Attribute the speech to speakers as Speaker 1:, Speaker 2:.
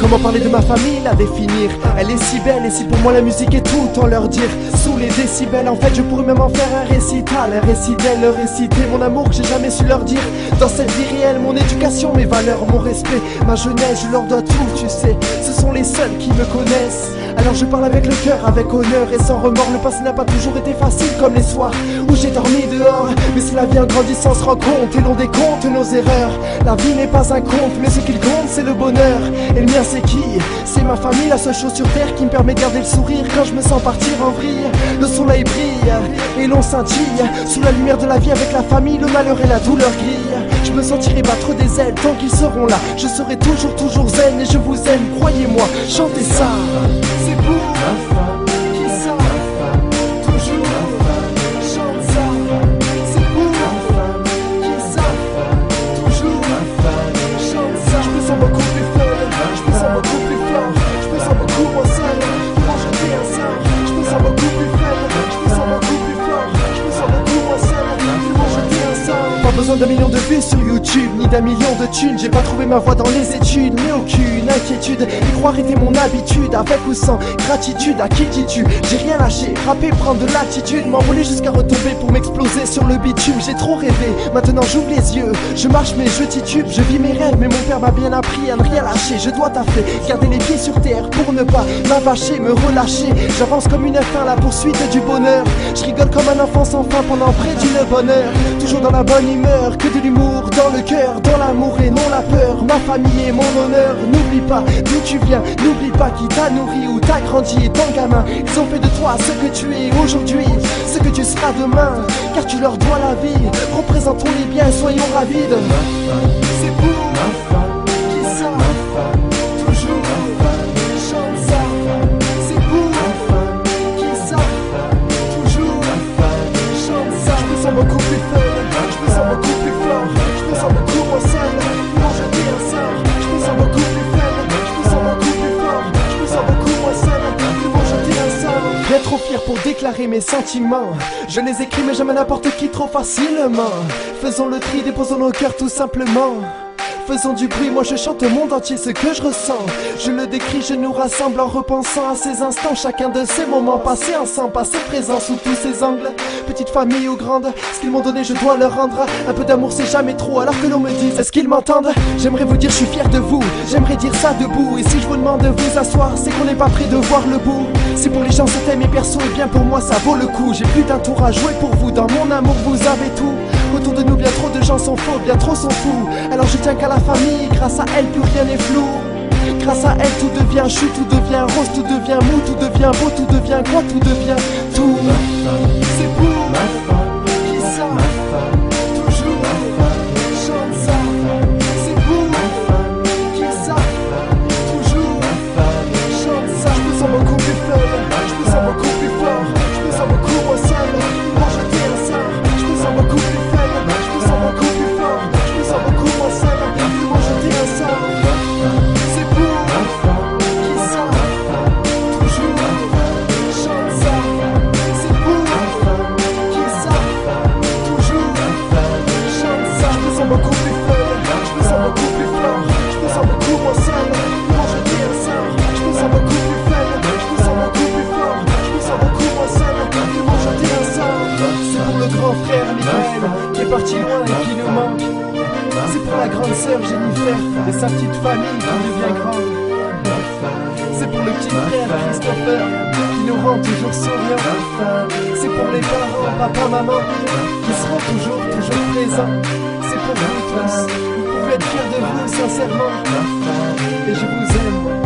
Speaker 1: Comment parler de ma famille, la définir? Elle est si belle et si pour moi la musique est tout, autant leur dire. Sous les décibels, en fait je pourrais même en faire un récital. Un récit d'elle, leur réciter mon amour que j'ai jamais su leur dire. Dans cette vie réelle, mon éducation, mes valeurs, mon respect, ma jeunesse, je leur dois tout, tu sais. Ce sont les seuls qui me connaissent. Alors je parle avec le cœur, avec honneur et sans remords. Le passé n'a pas toujours été facile comme les soirs où j'ai dormi dehors. Mais c'est la vie en grandissant, on se rend compte et l'on décompte nos erreurs. La vie n'est pas un conte, mais ce qu'il compte c'est le bonheur. Et le mien c'est qui? C'est ma famille, la seule chose sur terre qui me permet de garder le sourire quand je me sens partir en vrille. Le soleil brille et l'on scintille sous la lumière de la vie avec la famille, le malheur et la douleur grille. Je me sentirai battre des ailes tant qu'ils seront là. Je serai toujours zen et je vous aime, croyez-moi, chantez ça. C'est pour ma femme, qui ça, toujours, chante ça. C'est pour ma femme, qui ça, toujours, chante ça. Je me sens beaucoup plus folle, je me sens beaucoup plus fort, je me sens beaucoup moins seul. Quand je fais un sein, je me sens beaucoup plus faible, je me sens beaucoup plus fort, je me sens beaucoup moins seul. Quand je fais un sein, pas besoin d'un million de vues sur YouTube, ni d'un million de thunes. J'ai pas trouvé ma voie dans les études, mais aucune inquiétude. Y croire était mon habitude, avec ou sans gratitude. À qui dis-tu? J'ai rien lâché, rapper, prendre de l'attitude, m'envoler jusqu'à retomber pour m'exploser sur le bitume. J'ai trop rêvé, maintenant j'ouvre les yeux, je marche mais je titube, je vis mes rêves, mais mon père m'a bien appris à ne rien lâcher. Je dois taffer, garder les pieds sur terre pour ne pas m'avacher, me relâcher. J'avance comme une fin à la poursuite du bonheur. Je rigole comme un enfant sans fin pendant près d'une bonne heure. Toujours dans la bonne humeur, que de l'humour dans le cœur, dans l'amour et non la peur. Ma famille et mon honneur, n'oublie pas d'où tu viens, n'oublie pas qui t'a nourri ou t'a grandi et ton gamin. Ils ont fait de toi ce que tu es aujourd'hui, ce que tu seras demain, car tu leur dois la vie. Représentons-les bien, soyons ravis de c'est pour ma femme, qui ça, toujours, chante ça. C'est pour ma femme, qui ça, toujours, chante ça. Je me sens beaucoup plus faible, je me sens beaucoup plus fort, je me sens beaucoup moins seul. Quand je dis un sort, je me sens beaucoup plus faible, je me sens beaucoup plus fort, je me sens beaucoup moins seul. Quand je dis un sort, bien trop fier pour déclarer mes sentiments. Je les écris mais jamais n'importe qui trop facilement. Faisons le tri, déposons nos cœurs tout simplement. Faisons du bruit, moi je chante au monde entier ce que je ressens. Je le décris, je nous rassemble en repensant à ces instants. Chacun de ces moments passés ensemble, passés présents sous tous ces angles. Petite famille ou grande, ce qu'ils m'ont donné je dois leur rendre. Un peu d'amour c'est jamais trop, alors que l'on me dise est-ce qu'ils m'entendent? J'aimerais vous dire je suis fier de vous, j'aimerais dire ça debout. Et si je vous demande de vous asseoir, c'est qu'on n'est pas près de voir le bout. Si pour les gens c'était mes persos, et bien pour moi ça vaut le coup. J'ai plus d'un tour à jouer pour vous, dans mon amour vous avez tout. Autour de nous bien trop de gens sont faux, bien trop sont fous. Alors je tiens qu'à la famille, grâce à elle plus rien n'est flou. Grâce à elle tout devient chute, tout devient rose, tout devient mou, tout devient beau, tout devient quoi, tout devient tout. C'est pour ma femme, qui ça, toujours, chante ça. C'est pour ma femme, qui ça, toujours, chante ça. Je me sens beaucoup plus faible, je me sens beaucoup plus fort, je me sens beaucoup moins seul. Quand je dis un sort, je me sens beaucoup plus faible, je me sens beaucoup plus fort, je me sens beaucoup moins seul. Quand je dis un sort, c'est pour ma femme, qui ça, toujours, chante ça. C'est pour ma femme, qui ça, toujours, chante ça. Je me sens beaucoup plus faible, je me sens beaucoup plus fort, je me sens beaucoup moins seul. Quand je dis un sort, je me sens beaucoup plus faible, je me sens beaucoup plus fort, je me sens beaucoup moins seul. Quand je dis un sort, c'est pour le grand frère Michael qui est parti loin et qui nous manque. C'est pour la grande sœur Jennifer et sa petite famille qui devient grande. C'est pour le petit frère Christopher qui nous rend toujours souriants. C'est pour les parents, papa, maman qui seront toujours présents. C'est pour vous tous, vous pouvez être fiers de vous sincèrement. Et je vous aime.